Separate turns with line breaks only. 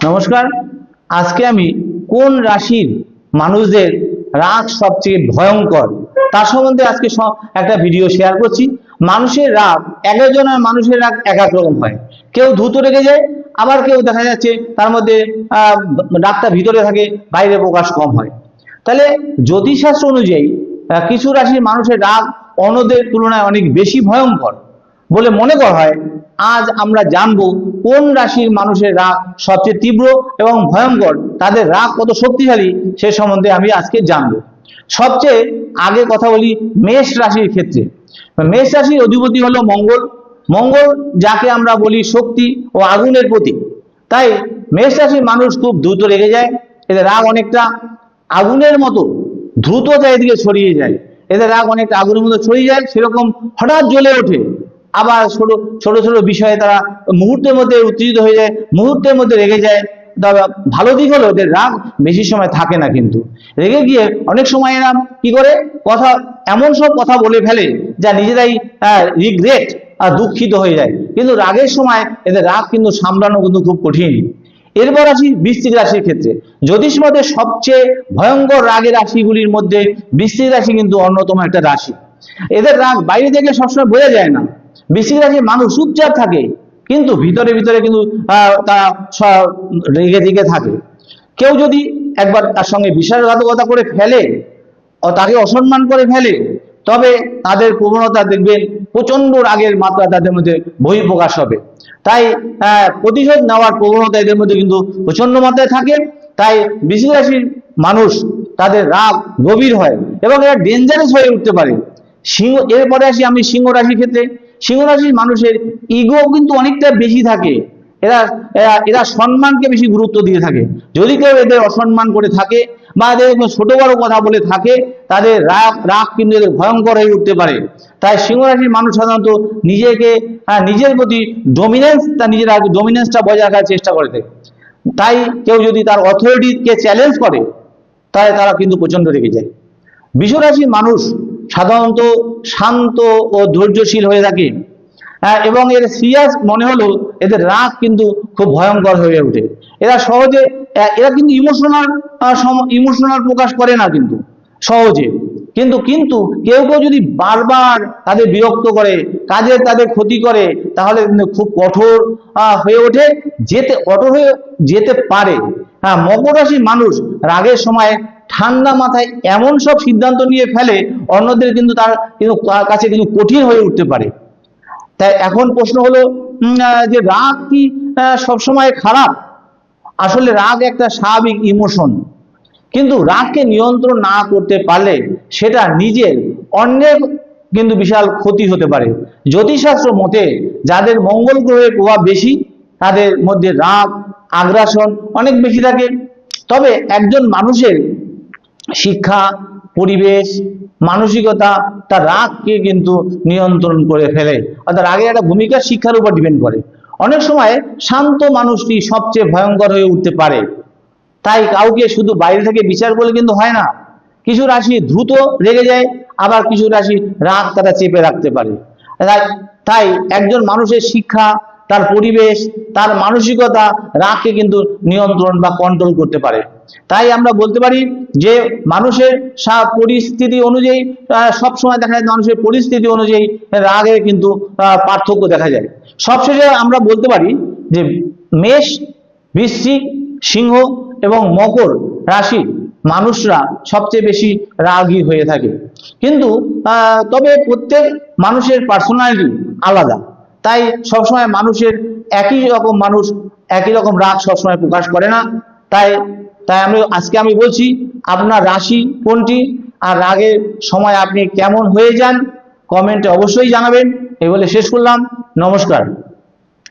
নমস্কার। আজকে আমি কোন রাশির মানুষদের রাগ সবচেয়ে ভয়ঙ্কর তার সম্বন্ধে আজকে একটা ভিডিও শেয়ার করছি। মানুষের রাগ, এক একজনের মানুষের রাগ এক এক রকম হয়। কেউ দ্রুত রেগে যায়, আবার কেউ দেখা যাচ্ছে তার মধ্যে রাগটা ভিতরে থাকে, বাইরে প্রকাশ কম হয়। তাহলে জ্যোতিষশাস্ত্র অনুযায়ী কিছু রাশির মানুষের রাগ অন্যদের তুলনায় অনেক বেশি ভয়ঙ্কর বলে মনে করা হয়। আজ আমরা জানবো কোন রাশির মানুষের রাগ সবচেয়ে তীব্র এবং ভয়ঙ্কর, তাদের রাগ কত শক্তিশালী সে সম্বন্ধে আমি আজকে জানবো। সবচেয়ে আগে কথা বলি মেষ রাশির ক্ষেত্রে। মেষ রাশির অধিপতি হলো মঙ্গল। মঙ্গল যাকে আমরা বলি শক্তি ও আগুনের প্রতীক। তাই মেষ রাশির মানুষ খুব দ্রুত রেগে যায়। এদের রাগ অনেকটা আগুনের মতো দ্রুত চারিদিকে ছড়িয়ে যায়। এদের রাগ অনেকটা আগুনের মতো ছড়িয়ে যায়, সেরকম হঠাৎ জ্বলে ওঠে। আবার ছোট ছোট ছোট বিষয়ে তারা মুহূর্তের মধ্যে উত্তেজিত হয়ে যায়, মুহূর্তের মধ্যে রেগে যায়। তবে ভালো দিক হলো এদের রাগ বেশি সময় থাকে না, কিন্তু রেগে গিয়ে অনেক সময় এরা কি করে কথা, এমন সব কথা বলে ফেলে যা নিজেরাই রিগ্রেট আর দুঃখিত হয়ে যায়। কিন্তু রাগের সময় এদের রাগ কিন্তু সামলানো কিন্তু খুব কঠিন। এরপর আসি বৃশ্চিক রাশির ক্ষেত্রে। জ্যোতিষ মতে সবচেয়ে ভয়ঙ্কর রাগের রাশিগুলির মধ্যে বৃশ্চিক রাশি কিন্তু অন্যতম একটা রাশি। এদের রাগ বাইরে থেকে সবসময় বোঝা যায় না। বৃশ্চিক রাশির মানুষ চুপচাপ থাকে, কিন্তু ভিতরে ভিতরে কিন্তু তারা রেগে রেগে থাকে। কেউ যদি একবার তার সঙ্গে বিশ্বাসঘাতকতা করে ফেলে ও তাকে অসম্মান করে ফেলে, তবে তাদের প্রবণতা দেখবেন প্রচন্ড রাগের মাত্রা তাদের মধ্যে বহিঃপ্রকাশ হবে। তাই প্রতিশোধ নেওয়ার প্রবণতা এদের মধ্যে কিন্তু প্রচন্ড মাত্রায় থাকে। তাই বৃশ্চিক রাশির মানুষ তাদের রাগ গভীর হয় এবং এরা ডেঞ্জারাস হয়ে উঠতে পারে। এরপরে আসি আমি সিংহ রাশির ক্ষেত্রে। সিংহ রাশির মানুষের ইগো কিন্তু অনেকটা বেশি থাকে। এরা এরা সম্মানকে বেশি গুরুত্ব দিয়ে থাকে। যদি কেউ এদের অসম্মান করে থাকে বা এদের ছোট বড় কথা বলে থাকে, তাদের রাগ কিন্তু এদের ভয়ঙ্কর হয়ে উঠতে পারে। তাই সিংহ রাশির মানুষ সাধারণত নিজেকে নিজের প্রতি নিজের ডমিনেন্সটা বজায় রাখার চেষ্টা করে থাকে। তাই কেউ যদি তার অথরিটিকে চ্যালেঞ্জ করে, তাহলে তারা কিন্তু প্রচন্ড রেগে যায়। বৃষ রাশির মানুষ সাধারণত শান্ত ও ধৈর্যশীল হয়ে থাকে এবং এর সিরিয়াস মনে হলো এদের রাগ কিন্তু খুব ভয়ঙ্কর হয়ে ওঠে। এরা সহজে কিন্তু ইমোশনাল প্রকাশ করে না কিন্তু সহজে। কিন্তু কিন্তু কেউ কেউ যদি বারবার তাদের বিরক্ত করে, কাজে তাদের ক্ষতি করে, তাহলে খুব কঠোর হয়ে ওঠে, কঠোর হয়ে যেতে পারে। মকর রাশির মানুষ রাগের সময় ঠান্ডা মাথায় এমন সব সিদ্ধান্ত নিয়ে ফেলে অন্যদের কিন্তু তার কাছে কিন্তু কঠিন হয়ে উঠতে পারে। তাই এখন প্রশ্ন হলো যে রাগ কি সবসময় খারাপ? আসলে রাগ একটা স্বাভাবিক ইমোশন, কিন্তু রাগকে নিয়ন্ত্রণ না করতে পারলে সেটা নিজের অন্যের কিন্তু বিশাল ক্ষতি হতে পারে। জ্যোতিষশাস্ত্র মতে যাদের মঙ্গল গ্রহের প্রভাব বেশি, তাদের মধ্যে রাগ আগ্রাসন অনেক বেশি থাকে। তবে একজন মানুষের শিক্ষা, পরিবেশ, মানসিকতা তার রাগকে কিন্তু নিয়ন্ত্রণ করে ফেলে। অর্থাৎ রাগের একটা ভূমিকা শিক্ষার উপর ডিপেন্ড করে। অনেক সময় শান্ত মানুষটি সবচেয়ে ভয়ঙ্কর হয়ে উঠতে পারে। তাই কাউকে শুধু বাইরে থেকে বিচার করলে কিন্তু হয় না। কিছু রাশি দ্রুত রেগে যায়, আবার কিছু রাশি রাগ তারা চেপে রাখতে পারে। তাই একজন মানুষের শিক্ষা, তার পরিবেশ, তার মানসিকতা রাগকে কিন্তু নিয়ন্ত্রণ বা কন্ট্রোল করতে পারে। তাই আমরা বলতে পারি যে মানুষের পরিস্থিতি অনুযায়ী সবসময় দেখা যায়, মানুষের পরিস্থিতি অনুযায়ী রাগে কিন্তু পার্থক্য দেখা যায়। সবশেষে আমরা বলতে পারি যে মেষ, বৃশ্চিক, সিংহ এবং মকর রাশি মানুষরা সবচেয়ে বেশি রাগী হয়ে থাকে। কিন্তু তবে প্রত্যেক মানুষের পার্সোনালিটি আলাদা। তাই সবসময় মানুষের একই রকম রাগ সবসময় প্রকাশ করে না। তাই আজকে আমি বলছি আপনার রাশি কোনটি আর রাগের সময় আপনি কেমন হয়ে যান, কমেন্টে অবশ্যই জানাবেন। এই বলে শেষ করলাম। নমস্কার।